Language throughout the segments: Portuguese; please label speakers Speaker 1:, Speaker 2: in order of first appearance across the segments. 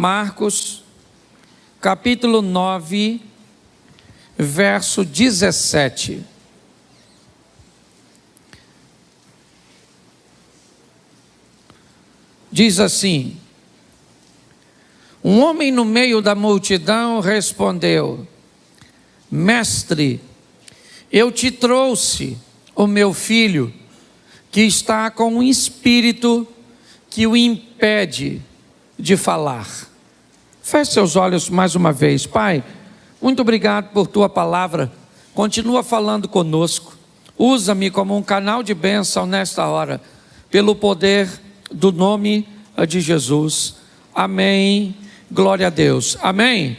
Speaker 1: Marcos, capítulo 9, verso 17. Diz assim: um homem no meio da multidão respondeu: Mestre, eu te trouxe o meu filho, que está com um espírito que o impede de falar. Feche seus olhos mais uma vez. Pai, muito obrigado por tua palavra. Continua falando conosco. Usa-me como um canal de bênção nesta hora, pelo poder do nome de Jesus. Amém. Glória a Deus. Amém.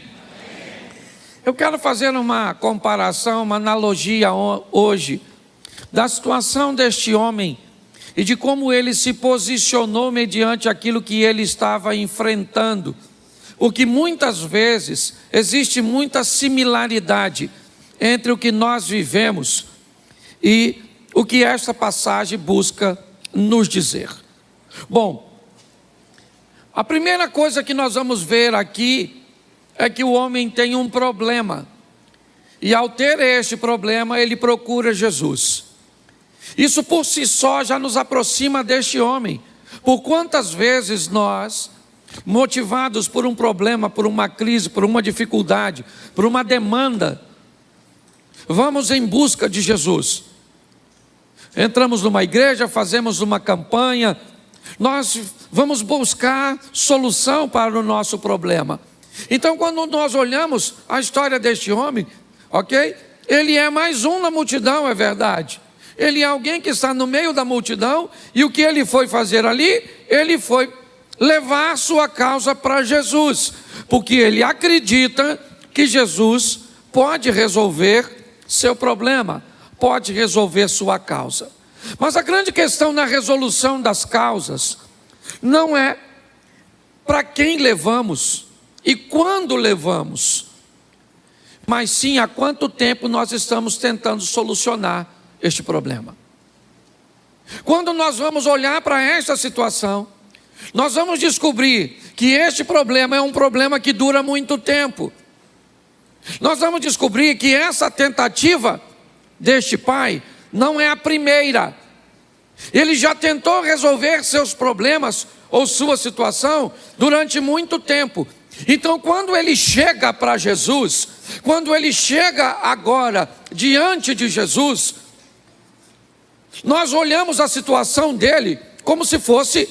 Speaker 1: Eu quero fazer uma comparação, uma analogia hoje da situação deste homem e de como ele se posicionou mediante aquilo que ele estava enfrentando. Porque muitas vezes existe muita similaridade entre o que nós vivemos e o que esta passagem busca nos dizer. Bom, a primeira coisa que nós vamos ver aqui é que o homem tem um problema, e ao ter este problema ele procura Jesus. Isso por si só já nos aproxima deste homem. Por quantas vezes nós, motivados por um problema, por uma crise, por uma dificuldade, por uma demanda, vamos em busca de Jesus. Entramos numa igreja, fazemos uma campanha, nós vamos buscar solução para o nosso problema. Então, quando nós olhamos a história deste homem, ok? Ele é mais um na multidão, é verdade. Ele é alguém que está no meio da multidão, e o que ele foi fazer ali? Ele foi levar sua causa para Jesus, porque ele acredita que Jesus pode resolver seu problema, pode resolver sua causa. Mas a grande questão na resolução das causas não é para quem levamos e quando levamos, mas sim há quanto tempo nós estamos tentando solucionar este problema. Quando nós vamos olhar para esta situação, nós vamos descobrir que este problema é um problema que dura muito tempo. Nós vamos descobrir que essa tentativa deste pai não é a primeira. Ele já tentou resolver seus problemas ou sua situação durante muito tempo. Então, quando ele chega para Jesus, quando ele chega agora diante de Jesus, nós olhamos a situação dele como se fosse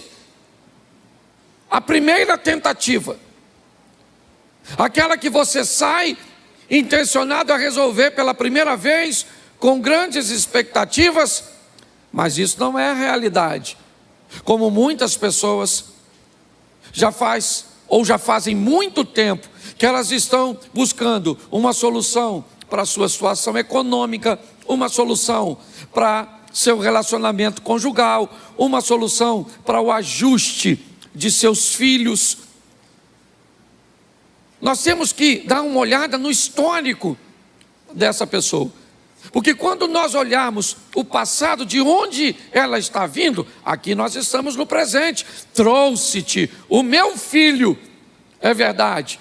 Speaker 1: a primeira tentativa, aquela que você sai intencionado a resolver pela primeira vez, com grandes expectativas, mas isso não é a realidade. Como muitas pessoas já fazem muito tempo que elas estão buscando uma solução para a sua situação econômica, uma solução para seu relacionamento conjugal, uma solução para o ajuste de seus filhos. Nós temos que dar uma olhada no histórico dessa pessoa, porque quando nós olharmos o passado, de onde ela está vindo, aqui nós estamos no presente. Trouxe-te o meu filho, é verdade,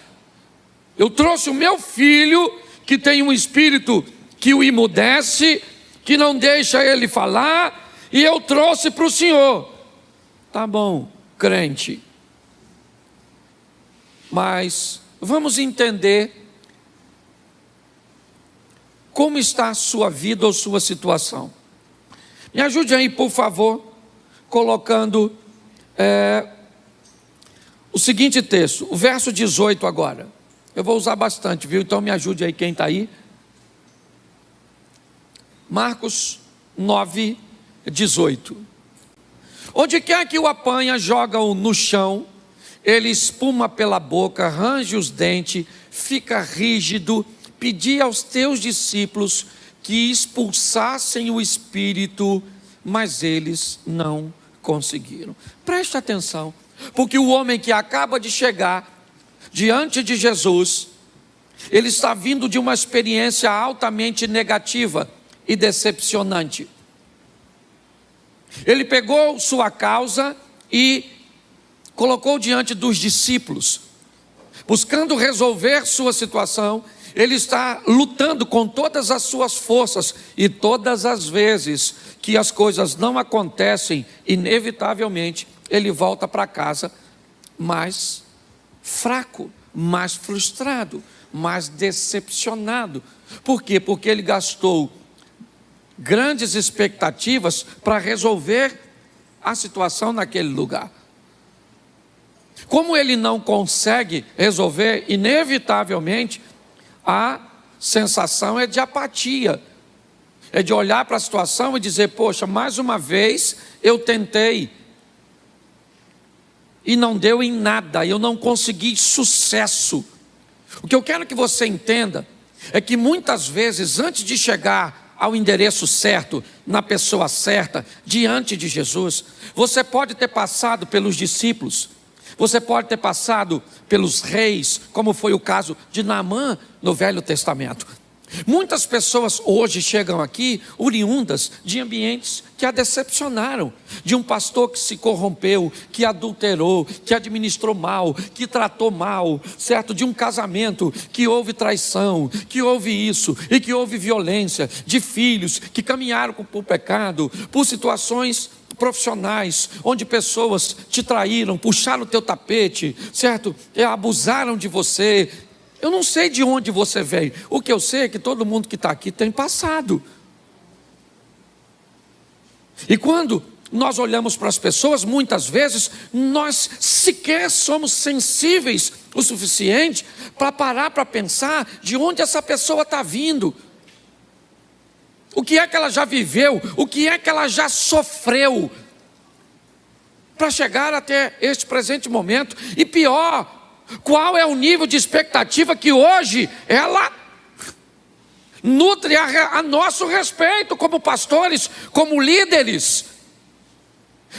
Speaker 1: eu trouxe o meu filho, que tem um espírito que o emudece, que não deixa ele falar, e eu trouxe para o Senhor. Tá bom, crente, mas vamos entender como está a sua vida ou sua situação. Me ajude aí, por favor, colocando o seguinte texto, o verso 18 agora. Eu vou usar bastante, viu? Então me ajude aí quem está aí. Marcos 9, 18. Onde quer que o apanha, joga-o no chão, ele espuma pela boca, range os dentes, fica rígido. Pedi aos teus discípulos que expulsassem o espírito, mas eles não conseguiram. Preste atenção, porque o homem que acaba de chegar diante de Jesus, ele está vindo de uma experiência altamente negativa e decepcionante. Ele pegou sua causa e colocou diante dos discípulos. buscando resolver sua situação, ele está lutando com todas as suas forças, e todas as vezes que as coisas não acontecem, inevitavelmente, ele volta para casa mais fraco, mais frustrado, mais decepcionado. Por quê? Porque ele gastou grandes expectativas para resolver a situação naquele lugar. Como ele não consegue resolver, inevitavelmente, a sensação é de apatia, é de olhar para a situação e dizer: poxa, mais uma vez eu tentei e não deu em nada, eu não consegui sucesso. O que eu quero que você entenda é que muitas vezes, antes de chegar ao endereço certo, na pessoa certa, diante de Jesus, você pode ter passado pelos discípulos, você pode ter passado pelos reis, como foi o caso de Naamã no Velho Testamento. Muitas pessoas hoje chegam aqui oriundas de ambientes que a decepcionaram, de um pastor que se corrompeu, que adulterou, que administrou mal, que tratou mal, certo? De um casamento que houve traição, que houve isso e que houve violência, de filhos que caminharam para o pecado, por situações profissionais, onde pessoas te traíram, puxaram o teu tapete, certo? Abusaram de você. Eu não sei de onde você veio. O que eu sei é que todo mundo que está aqui tem passado. E quando nós olhamos para as pessoas, muitas vezes, nós sequer somos sensíveis o suficiente para parar para pensar de onde essa pessoa está vindo. O que é que ela já viveu? O que é que ela já sofreu? Para chegar até este presente momento. E pior, qual é o nível de expectativa que hoje ela nutre a nosso respeito como pastores, como líderes?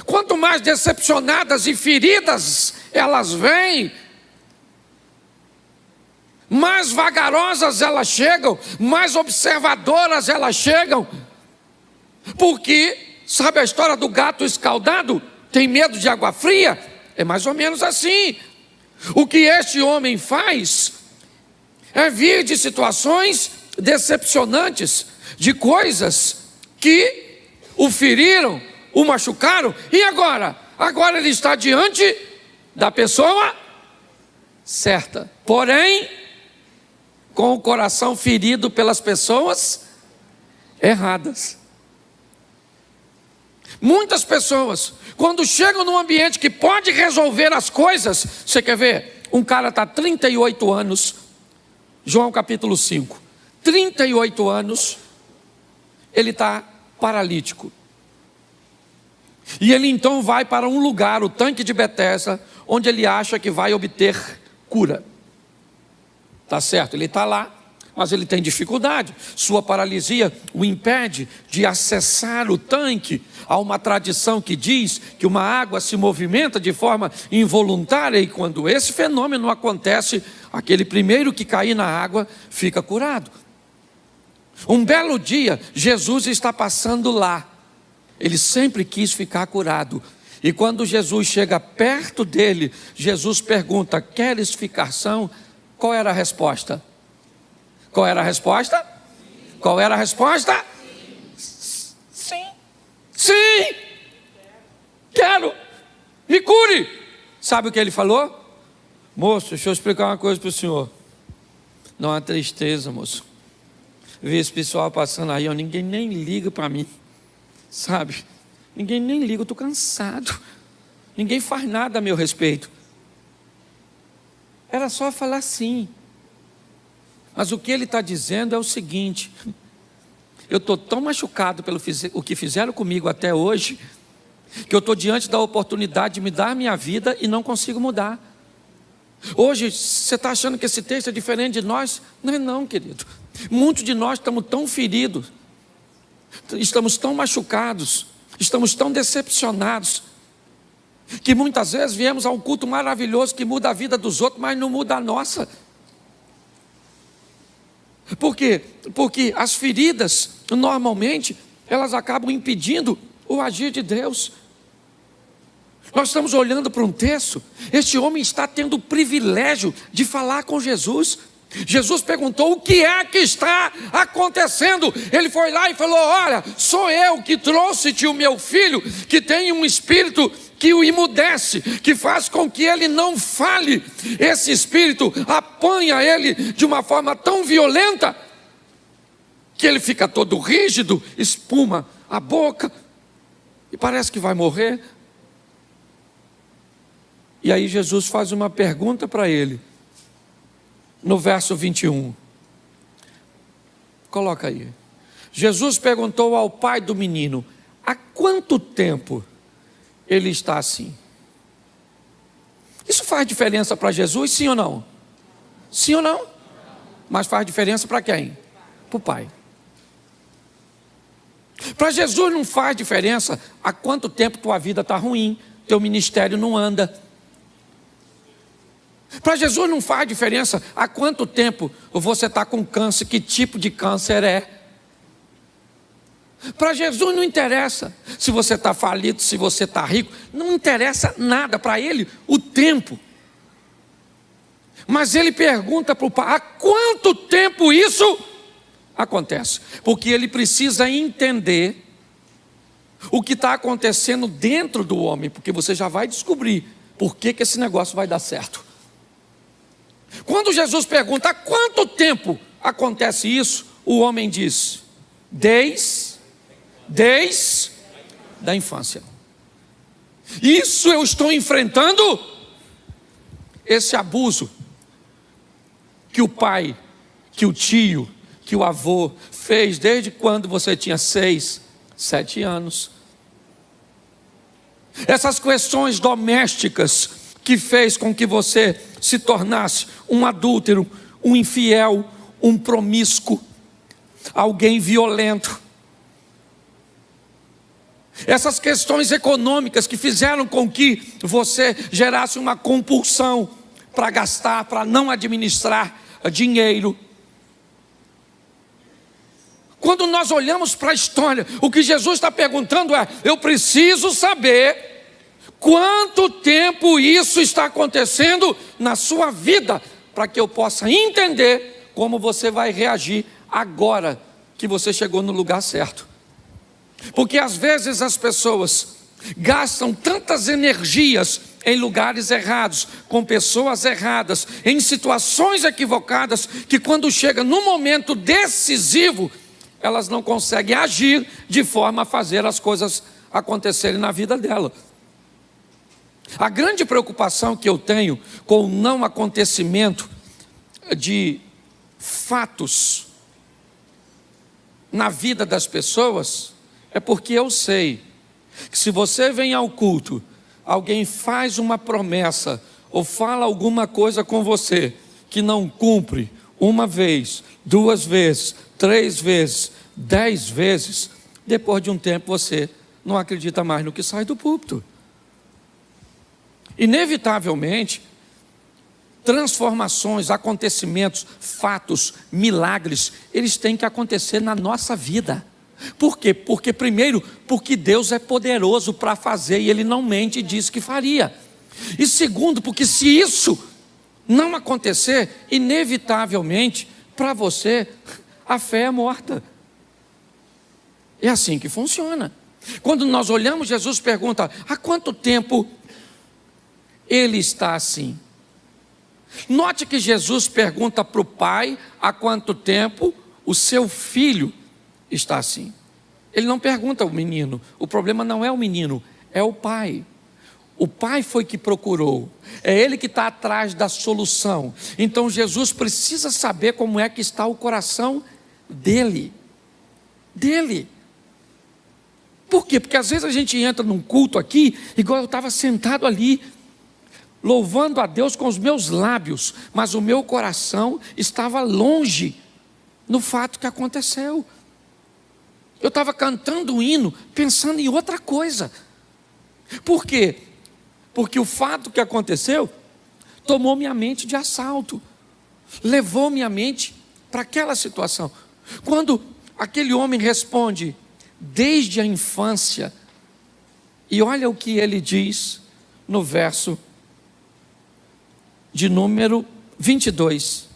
Speaker 1: Quanto mais decepcionadas e feridas elas vêm, mais vagarosas elas chegam, mais observadoras elas chegam. Porque, sabe a história do gato escaldado? Tem medo de água fria? É mais ou menos assim. O que este homem faz é vir de situações decepcionantes, de coisas que o feriram, o machucaram, e agora? Agora ele está diante da pessoa certa, porém, com o coração ferido pelas pessoas erradas. Muitas pessoas, quando chegam num ambiente que pode resolver as coisas, você quer ver? Um cara está 38 anos, João capítulo 5, 38 anos, ele está paralítico. E ele então vai para um lugar, o tanque de Betesda, onde ele acha que vai obter cura. Tá certo, ele está lá, mas ele tem dificuldade. Sua paralisia o impede de acessar o tanque. Há uma tradição que diz que uma água se movimenta de forma involuntária, e quando esse fenômeno acontece, aquele primeiro que cair na água fica curado. Um belo dia, Jesus está passando lá. Ele sempre quis ficar curado. E quando Jesus chega perto dele, Jesus pergunta: queres ficar são? Qual era a resposta? Qual era a resposta? Qual era a resposta? Sim. Sim. Quero. Me cure. Sabe o que ele falou? Moço, deixa eu explicar uma coisa para o senhor. Não há tristeza, moço. Vi esse pessoal passando aí, ninguém nem liga para mim. Sabe? Ninguém nem liga, eu estou cansado. Ninguém faz nada a meu respeito. Era só falar sim. Mas o que ele está dizendo é o seguinte: eu estou tão machucado pelo o que fizeram comigo até hoje, que eu estou diante da oportunidade de me dar a minha vida e não consigo mudar. Hoje, você está achando que esse texto é diferente de nós? Não é não, querido. Muitos de nós estamos tão feridos, estamos tão machucados, estamos tão decepcionados, que muitas vezes viemos a um culto maravilhoso que muda a vida dos outros, mas não muda a nossa. Por quê? Porque as feridas, normalmente, elas acabam impedindo o agir de Deus. Nós estamos olhando para um texto, este homem está tendo o privilégio de falar com Jesus. Jesus perguntou: o que é que está acontecendo? Ele foi lá e falou: olha, sou eu que trouxe-te o meu filho, que tem um espírito que o emudece, que faz com que ele não fale. Esse espírito apanha ele de uma forma tão violenta, que ele fica todo rígido, espuma a boca, e parece que vai morrer. E aí Jesus faz uma pergunta para ele, no verso 21. Coloca aí. Jesus perguntou ao pai do menino: há quanto tempo ele está assim? Isso faz diferença para Jesus, sim ou não? Sim ou não? Mas faz diferença para quem? Para o pai. Para Jesus não faz diferença há quanto tempo tua vida está ruim, teu ministério não anda. Para Jesus não faz diferença há quanto tempo você está com câncer, que tipo de câncer é. Para Jesus não interessa se você está falido, se você está rico, não interessa nada para ele o tempo. Mas ele pergunta para o pai: há quanto tempo isso acontece? Porque ele precisa entender o que está acontecendo dentro do homem, porque você já vai descobrir por que esse negócio vai dar certo. Quando Jesus pergunta: há quanto tempo acontece isso? O homem diz: desde da infância. Isso eu estou enfrentando, esse abuso que o pai, que o tio, que o avô fez desde quando você tinha 6, 7 anos. Essas questões domésticas que fez com que você se tornasse um adúltero, um infiel, um promíscuo, alguém violento. Essas questões econômicas que fizeram com que você gerasse uma compulsão para gastar, para não administrar dinheiro. Quando nós olhamos para a história, o que Jesus está perguntando é: eu preciso saber quanto tempo isso está acontecendo na sua vida, para que eu possa entender como você vai reagir agora que você chegou no lugar certo. Porque às vezes as pessoas gastam tantas energias em lugares errados, com pessoas erradas, em situações equivocadas, que quando chega no momento decisivo, elas não conseguem agir de forma a fazer as coisas acontecerem na vida dela. A grande preocupação que eu tenho com o não acontecimento de fatos na vida das pessoas é porque eu sei que se você vem ao culto, alguém faz uma promessa ou fala alguma coisa com você que não cumpre uma vez, 2 vezes, 3 vezes, 10 vezes, depois de um tempo você não acredita mais no que sai do púlpito. Inevitavelmente, transformações, acontecimentos, fatos, milagres, eles têm que acontecer na nossa vida. Por quê? Porque primeiro, porque Deus é poderoso para fazer e Ele não mente e diz que faria. E segundo, porque se isso não acontecer, inevitavelmente, para você, a fé é morta. É assim que funciona. Quando nós olhamos, Jesus pergunta: há quanto tempo ele está assim? Note que Jesus pergunta para o pai há quanto tempo o seu filho está assim. Ele não pergunta ao menino. O problema não é o menino, é o pai. O pai foi que procurou, é ele que está atrás da solução. Então Jesus precisa saber como é que está o coração dele. Por quê? Porque às vezes a gente entra num culto aqui, igual eu estava sentado ali, louvando a Deus com os meus lábios, mas o meu coração estava longe no fato que aconteceu. Eu estava cantando um hino, pensando em outra coisa. Por quê? Porque o fato que aconteceu tomou minha mente de assalto, levou minha mente para aquela situação. Quando aquele homem responde: desde a infância, e olha o que ele diz no verso de número 22.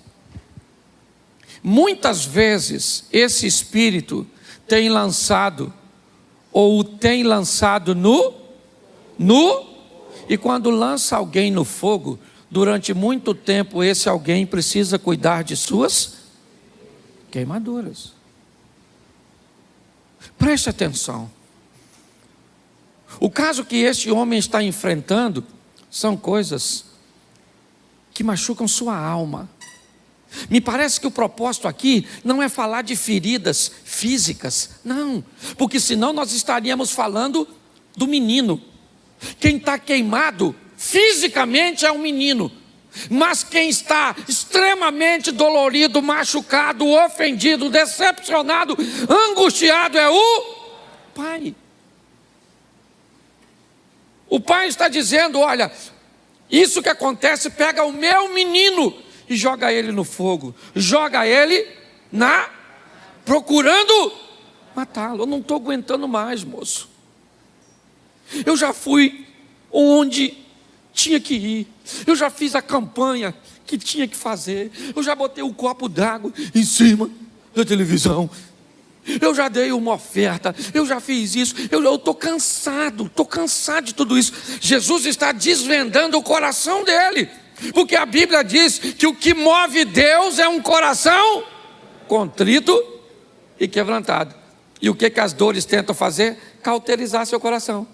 Speaker 1: Muitas vezes esse espírito tem lançado, ou tem lançado e quando lança alguém no fogo, durante muito tempo esse alguém precisa cuidar de suas queimaduras. Preste atenção. O caso que este homem está enfrentando são coisas que machucam sua alma. Me parece que o propósito aqui não é falar de feridas físicas, não, porque senão nós estaríamos falando do menino. Quem está queimado fisicamente é um menino, mas quem está extremamente dolorido, machucado, ofendido, decepcionado, angustiado é o pai. O pai está dizendo: olha, isso que acontece, pega o meu menino e joga ele no fogo, joga ele procurando matá-lo. Eu não estou aguentando mais, moço. Eu já fui onde tinha que ir, eu já fiz a campanha que tinha que fazer, eu já botei um copo d'água em cima da televisão, eu já dei uma oferta, eu já fiz isso, eu estou cansado de tudo isso. Jesus está desvendando o coração dele, porque a Bíblia diz que o que move Deus é um coração contrito e quebrantado. E o que as dores tentam fazer? Cauterizar seu coração.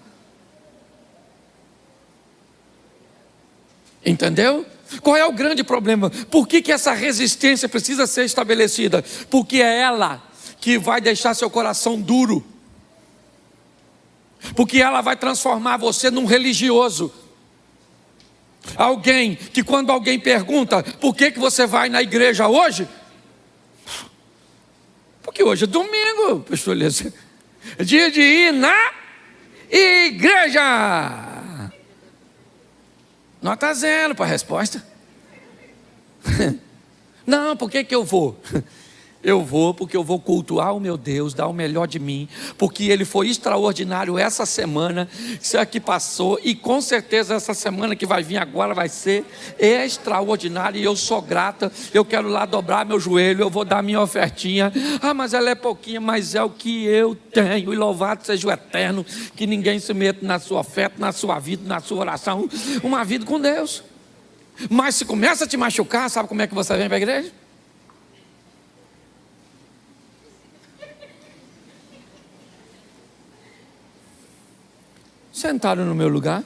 Speaker 1: Entendeu? Qual é o grande problema? Por que essa resistência precisa ser estabelecida? Porque é ela que vai deixar seu coração duro. Porque ela vai transformar você num religioso. Alguém que quando alguém pergunta: por que você vai na igreja hoje? Porque hoje é domingo, pastor Elias. É dia de ir na igreja. Nota 0 para a resposta. Não, por que eu vou? Eu vou porque eu vou cultuar o meu Deus, dar o melhor de mim, porque Ele foi extraordinário essa semana, isso aqui passou, e com certeza essa semana que vai vir agora vai ser extraordinária, e eu sou grata, eu quero lá dobrar meu joelho, eu vou dar minha ofertinha. Ah, mas ela é pouquinha, mas é o que eu tenho, e louvado seja o Eterno, que ninguém se meta na sua oferta, na sua vida, na sua oração, uma vida com Deus. Mas se começa a te machucar, sabe como é que você vem para a igreja? Sentaram no meu lugar.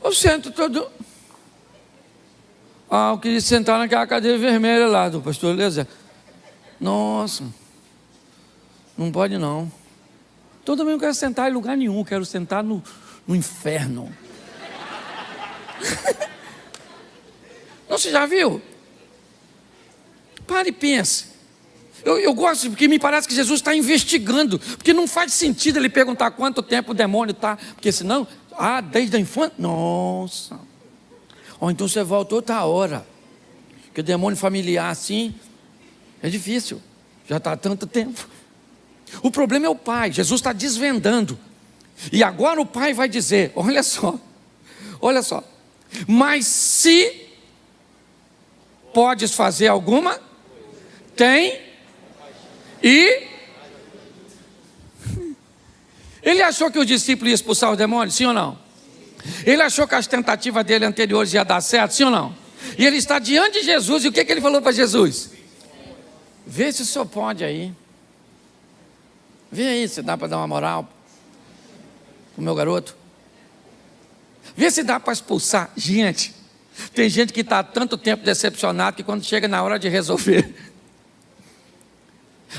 Speaker 1: Eu sento todo. Eu queria sentar naquela cadeira vermelha lá do pastor Eliezer. Nossa, não pode não. Então também não quero sentar em lugar nenhum, quero sentar no inferno. Não, você já viu? Pare e pense. Eu gosto, porque me parece que Jesus está investigando, porque não faz sentido ele perguntar quanto tempo o demônio está, porque senão, desde a infância, nossa, ou então você volta outra hora, porque o demônio familiar assim, é difícil, já está há tanto tempo. O problema é o pai, Jesus está desvendando, e agora o pai vai dizer: olha só, mas se podes fazer alguma, tem. E ele achou que o discípulo ia expulsar o demônio, sim ou não? Ele achou que as tentativas dele anteriores iam dar certo, sim ou não? E ele está diante de Jesus, e o que ele falou para Jesus? Vê se o senhor pode aí. Vê aí se dá para dar uma moral pro meu garoto. Vê se dá para expulsar. Gente, tem gente que está há tanto tempo decepcionado que quando chega na hora de resolver,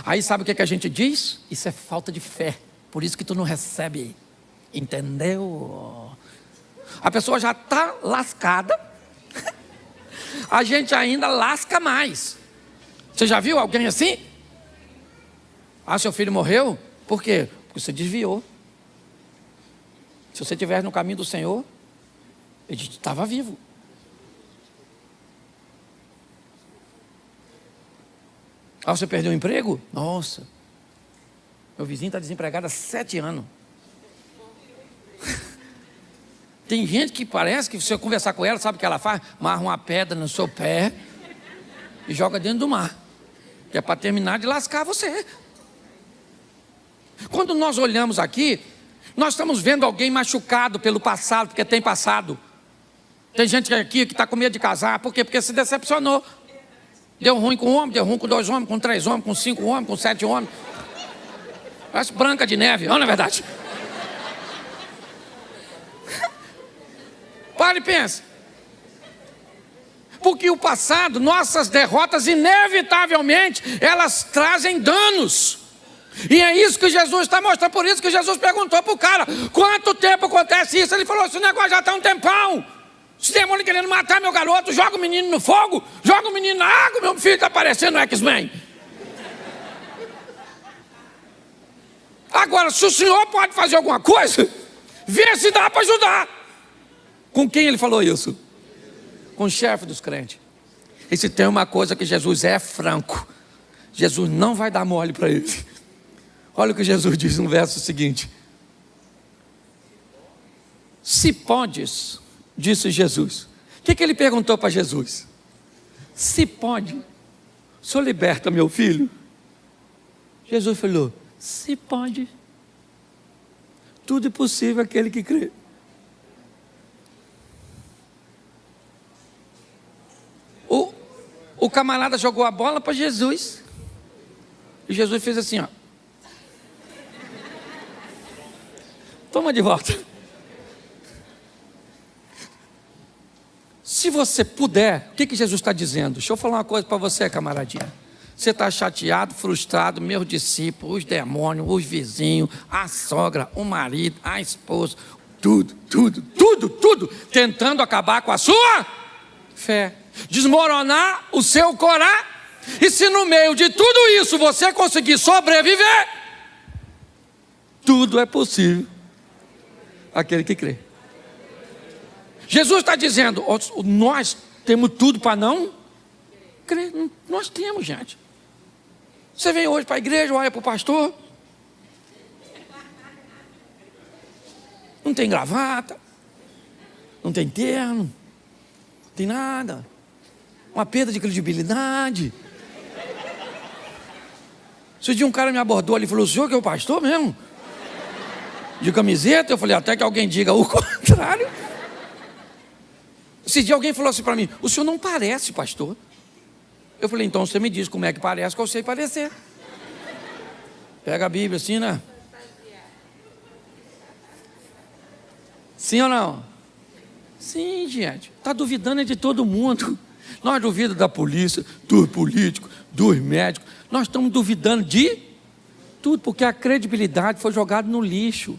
Speaker 1: aí sabe o que a gente diz? Isso é falta de fé, por isso que tu não recebe, entendeu? A pessoa já está lascada, a gente ainda lasca mais. Você já viu alguém assim? Seu filho morreu? Por quê? Porque você desviou. Se você estivesse no caminho do Senhor, ele estava vivo. Você perdeu o emprego? Nossa, meu vizinho está desempregado há 7 anos. Tem gente que parece que se você conversar com ela, sabe o que ela faz? Amarra uma pedra no seu pé e joga dentro do mar. Que é para terminar de lascar você. Quando nós olhamos aqui, nós estamos vendo alguém machucado pelo passado, porque tem passado. Tem gente aqui que está com medo de casar. Por quê? Porque se decepcionou. Deu ruim com um homem, deu ruim com 2 homens, com 3 homens, com 5 homens, com 7 homens. Parece Branca de Neve, não é verdade? Pare e pense. Porque o passado, nossas derrotas, inevitavelmente, elas trazem danos. E é isso que Jesus está mostrando. Por isso que Jesus perguntou para o cara: quanto tempo acontece isso? Ele falou: esse negócio já está um tempão. Esse demônio querendo matar meu garoto, joga o menino no fogo, joga o menino na água, meu filho está parecendo X-Men. Agora, se o senhor pode fazer alguma coisa, vê se dá para ajudar. Com quem ele falou isso? Com o chefe dos crentes. E se tem uma coisa que Jesus é franco, Jesus não vai dar mole para ele. Olha o que Jesus diz no verso seguinte: se podes, disse Jesus. O que ele perguntou para Jesus? Se pode, o senhor liberta meu filho? Jesus falou: se pode. Tudo é possível aquele que crê. O camarada jogou a bola para Jesus. E Jesus fez assim, ó. Toma de volta. Se você puder, o que Jesus está dizendo? Deixa eu falar uma coisa para você, camaradinha. Você está chateado, frustrado, meus discípulos, os demônios, os vizinhos, a sogra, o marido, a esposa, tudo, tentando acabar com a sua fé, desmoronar o seu corá. E se no meio de tudo isso você conseguir sobreviver, tudo é possível aquele que crê. Jesus está dizendo: nós temos tudo para não crer. Nós temos, gente. Você vem hoje para a igreja, olha para o pastor, não tem gravata, não tem terno, não tem nada, uma perda de credibilidade. Esse dia um cara me abordou ali e falou: o senhor que é o pastor mesmo? De camiseta? Eu falei: até que alguém diga o contrário. Esse dia alguém falou assim para mim: o senhor não parece pastor. Eu falei: então você me diz como é que parece, que eu sei parecer. Pega a Bíblia assim, né? Sim ou não? Sim, gente. Está duvidando é de todo mundo. Nós duvidamos da polícia, dos políticos, dos médicos. Nós estamos duvidando de tudo, porque a credibilidade foi jogada no lixo.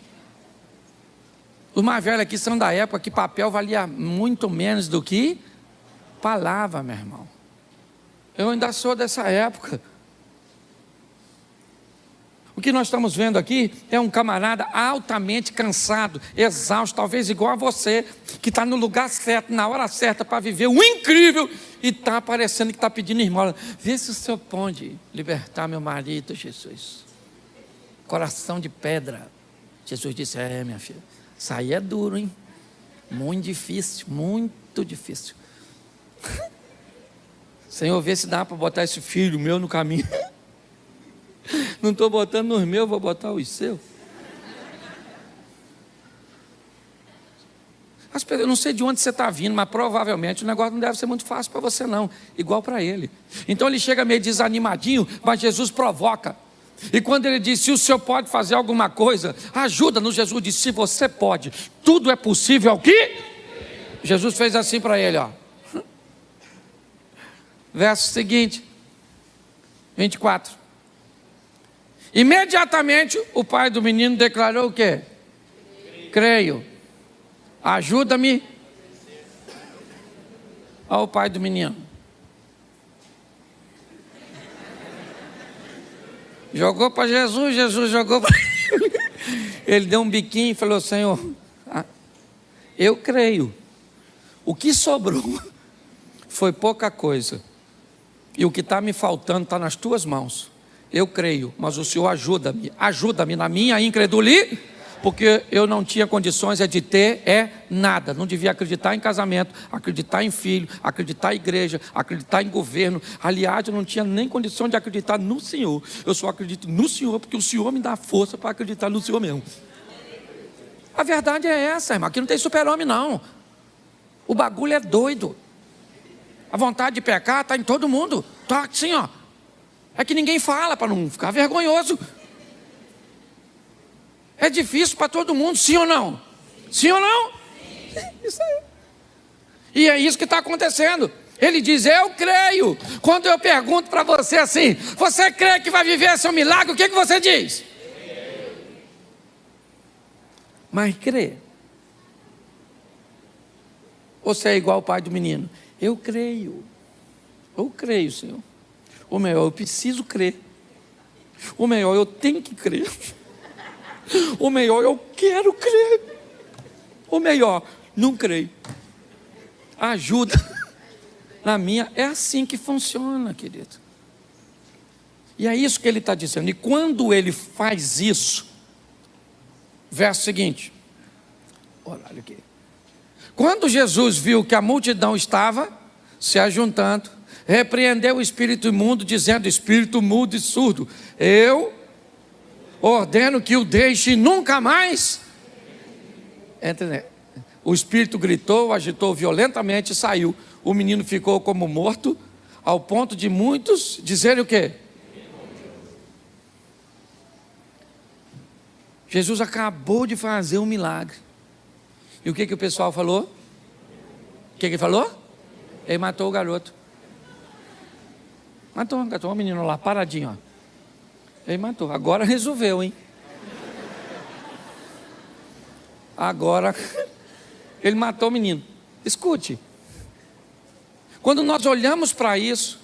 Speaker 1: Os mais velhos aqui são da época que papel valia muito menos do que palavra, meu irmão. Eu ainda sou dessa época. O que nós estamos vendo aqui é um camarada altamente cansado, exausto, talvez igual a você, que está no lugar certo, na hora certa, para viver o incrível, e está parecendo que está pedindo esmola. Vê se o senhor pode libertar meu marido, Jesus. Coração de pedra. Jesus disse: minha filha, isso aí é duro, hein? Muito difícil, muito difícil. Senhor, vê se dá para botar esse filho meu no caminho. Não estou botando nos meus, vou botar os seus. Eu não sei de onde você está vindo, mas provavelmente o negócio não deve ser muito fácil para você não, igual para ele. Então ele chega meio desanimadinho, mas Jesus provoca. E quando ele diz: se o senhor pode fazer alguma coisa, ajuda-nos. Jesus disse: se você pode, tudo é possível ao que? Jesus fez assim para ele, ó. Verso seguinte, 24. Imediatamente o pai do menino declarou o quê? Creio. Ajuda-me. Olha o pai do menino. Jogou para Jesus, Jesus jogou para ele. Ele deu um biquinho e falou: Senhor, eu creio. O que sobrou foi pouca coisa. E o que está me faltando está nas tuas mãos. Eu creio, mas o Senhor ajuda-me na minha incredulidade. porque eu não tinha condições de ter nada. Não devia acreditar em casamento, acreditar em filho, acreditar em igreja, acreditar em governo. Aliás, eu não tinha nem condição de acreditar no Senhor. Eu só acredito no Senhor porque o Senhor me dá força para acreditar no Senhor mesmo. A verdade é essa, irmão. Aqui não tem super-homem, não. O bagulho é doido. A vontade de pecar está em todo mundo. Está assim, ó. É que ninguém fala para não ficar vergonhoso. É difícil para todo mundo, sim ou não? Sim ou não? Isso aí. E é isso que está acontecendo. Ele diz, eu creio. Quando eu pergunto para você assim, você crê que vai viver seu milagre? O que você diz? Mas crê. Você é igual o pai do menino. Eu creio, Senhor. Ou melhor, eu preciso crer. Ou melhor, eu tenho que crer. Ou melhor, eu quero crer. Ou melhor, não creio. Ajuda. Na minha, é assim que funciona, querido. E é isso que ele está dizendo. E quando ele faz isso, verso seguinte. Olha aqui. Quando Jesus viu que a multidão estava se ajuntando, repreendeu o espírito imundo, dizendo, espírito mudo e surdo, eu ordeno que o deixe nunca mais. O espírito gritou, agitou violentamente e saiu. O menino ficou como morto, ao ponto de muitos dizerem o quê? Jesus acabou de fazer um milagre. E o que o pessoal falou? O que ele falou? Ele matou o garoto. Matou o menino lá, paradinho, ó. Ele matou. Agora resolveu, hein? Agora ele matou o menino. Escute. Quando nós olhamos para isso,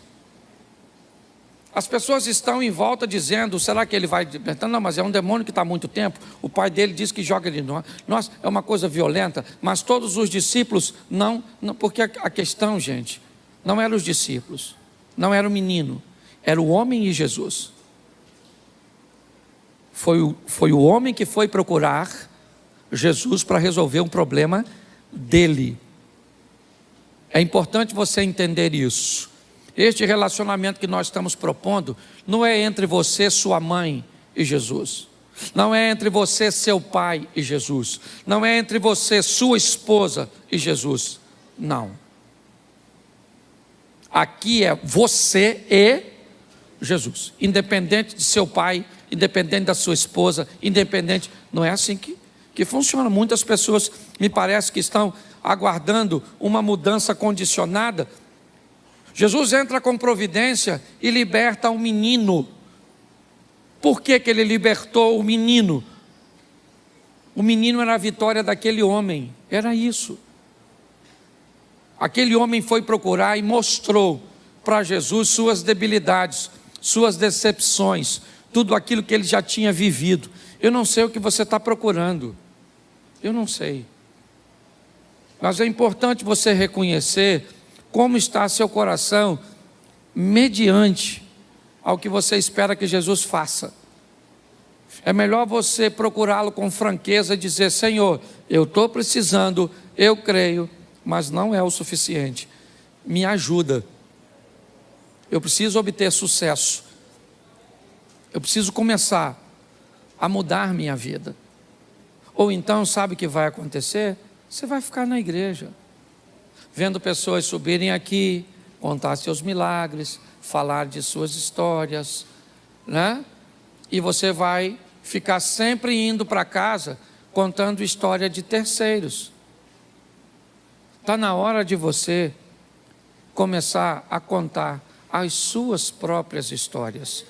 Speaker 1: as pessoas estão em volta dizendo, será que ele vai libertando? Não, mas é um demônio que está há muito tempo. O pai dele diz que joga ele. Nossa, é uma coisa violenta. Mas todos os discípulos, não, porque a questão, gente, não eram os discípulos, não era o menino, era o homem e Jesus. Foi o homem que foi procurar Jesus para resolver um problema dele. É importante você entender isso. Este relacionamento que nós estamos propondo não é entre você, sua mãe e Jesus. Não é entre você, seu pai e Jesus. Não é entre você, sua esposa e Jesus. Não. Aqui é você e Jesus. Independente de seu pai, independente da sua esposa, independente. Não é assim que funciona. Muitas pessoas me parece que estão aguardando uma mudança condicionada. Jesus entra com providência e liberta o menino. Por que ele libertou o menino? O menino era a vitória daquele homem, era isso. Aquele homem foi procurar e mostrou para Jesus suas debilidades, suas decepções, tudo aquilo que ele já tinha vivido. Eu não sei o que você está procurando, eu não sei. Mas é importante você reconhecer como está seu coração mediante ao que você espera que Jesus faça. É melhor você procurá-lo com franqueza e dizer, Senhor, eu estou precisando, eu creio, mas não é o suficiente. Me ajuda. Eu preciso obter sucesso. Eu preciso começar a mudar minha vida. Ou então, sabe o que vai acontecer? Você vai ficar na igreja, vendo pessoas subirem aqui, contar seus milagres, falar de suas histórias, né? E você vai ficar sempre indo para casa, contando história de terceiros. Está na hora de você começar a contar as suas próprias histórias.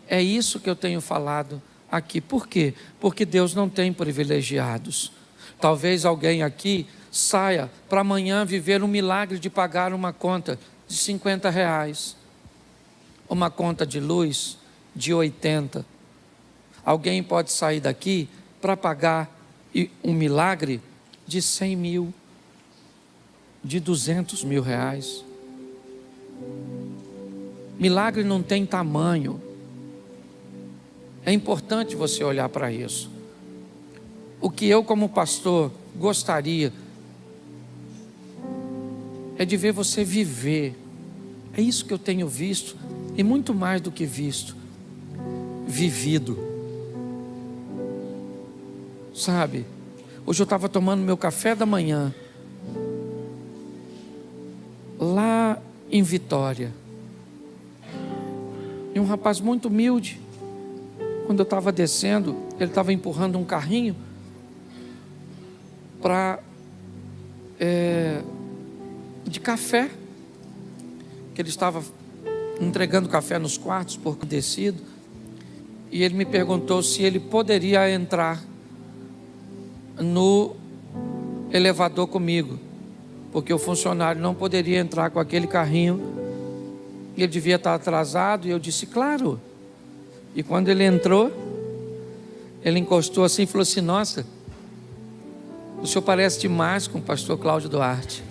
Speaker 1: É isso que eu tenho falado aqui. Por quê? Porque Deus não tem privilegiados. Talvez alguém aqui saia para amanhã viver um milagre de pagar uma conta de R$50, uma conta de luz de 80. Alguém pode sair daqui para pagar um milagre de 100 mil, de 200 mil reais. Milagre não tem tamanho. É importante você olhar para isso. o que eu como pastor gostaria é de ver você viver. É isso que eu tenho visto, e muito mais do que visto, vivido. Sabe, hoje eu estava tomando meu café da manhã, lá em Vitória, e um rapaz muito humilde, quando eu estava descendo, ele estava empurrando um carrinho de café, que ele estava entregando café nos quartos por descido, e ele me perguntou se ele poderia entrar no elevador comigo, porque o funcionário não poderia entrar com aquele carrinho, e ele devia estar atrasado, e eu disse, claro. E quando ele entrou, ele encostou assim e falou assim, nossa, o senhor parece demais com o pastor Cláudio Duarte.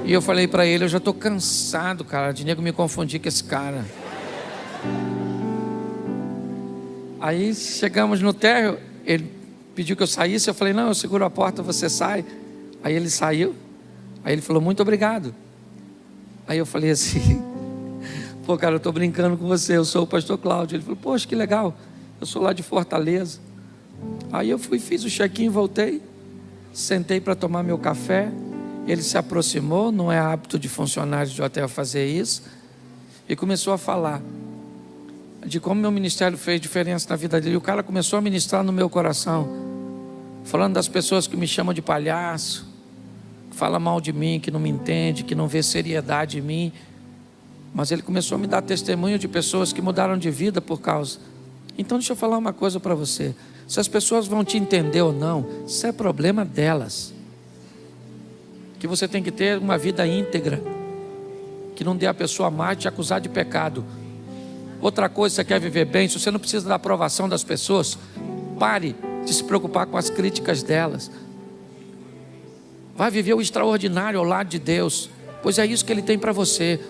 Speaker 1: E eu falei para ele, eu já estou cansado, cara, de nego me confundir com esse cara. Aí chegamos no térreo, ele pediu que eu saísse, eu falei, não, eu seguro a porta, você sai. Aí ele saiu, aí ele falou, muito obrigado. Aí eu falei assim, pô cara, eu estou brincando com você, eu sou o pastor Cláudio. Ele falou, poxa, que legal, eu sou lá de Fortaleza. Aí eu fui, fiz o check-in, voltei, sentei para tomar meu café. Ele se aproximou, não é hábito de funcionários de hotel fazer isso, e começou a falar de como meu ministério fez diferença na vida dele. E o cara começou a ministrar no meu coração, falando das pessoas que me chamam de palhaço, que falam mal de mim, que não me entende, que não vê seriedade em mim. Mas ele começou a me dar testemunho de pessoas que mudaram de vida por causa. Então deixa eu falar uma coisa para você, se as pessoas vão te entender ou não, isso é problema delas. Que você tem que ter uma vida íntegra, que não dê a pessoa mais te acusar de pecado. Outra coisa, você quer viver bem, se você não precisa da aprovação das pessoas, pare de se preocupar com as críticas delas. Vai viver o extraordinário ao lado de Deus, pois é isso que Ele tem para você.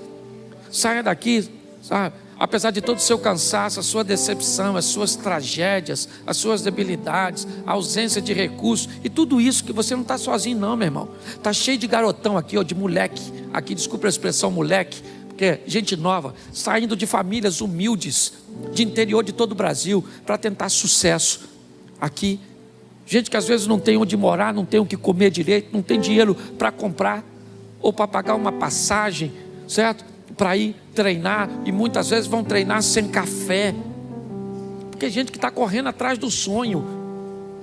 Speaker 1: Saia daqui, sabe? Apesar de todo o seu cansaço, a sua decepção, as suas tragédias, as suas debilidades, a ausência de recursos e tudo isso, que você não está sozinho não, meu irmão. Está cheio de garotão aqui, ó, de moleque, aqui, desculpa a expressão moleque, porque é gente nova, saindo de famílias humildes, de interior de todo o Brasil, para tentar sucesso aqui. Gente que às vezes não tem onde morar, não tem o que comer direito, não tem dinheiro para comprar, ou para pagar uma passagem, certo? Para ir treinar, e muitas vezes vão treinar sem café, porque é gente que está correndo atrás do sonho,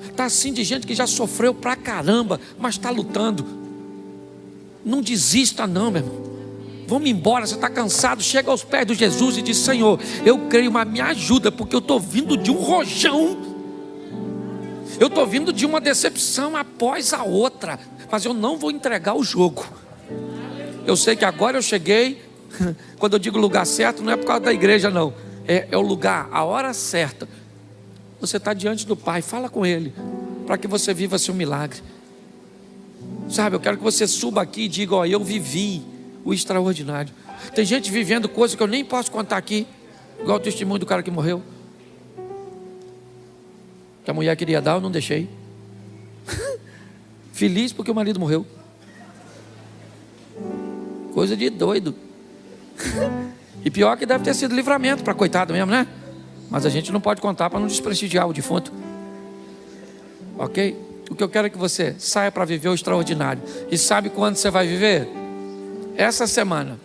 Speaker 1: está assim de gente que já sofreu pra caramba, mas está lutando. Não desista não, meu irmão. Vamos embora, você está cansado, chega aos pés de Jesus e diz, Senhor, eu creio, mas me ajuda, porque eu estou vindo de um rojão, eu estou vindo de uma decepção após a outra, mas eu não vou entregar o jogo. Eu sei que agora eu cheguei. Quando eu digo lugar certo, não é por causa da igreja não, é o lugar, a hora certa. Você está diante do Pai, fala com Ele, para que você viva seu milagre. Sabe, eu quero que você suba aqui e diga, ó, eu vivi o extraordinário. Tem gente vivendo coisas que eu nem posso contar aqui, igual o testemunho do cara que morreu, que a mulher queria dar, eu não deixei. Feliz porque o marido morreu. Coisa de doido. E pior que deve ter sido livramento para coitado mesmo, né? Mas a gente não pode contar para não desprestigiar o defunto. Ok? O que eu quero é que você saia para viver o extraordinário. E sabe quando você vai viver? Essa semana.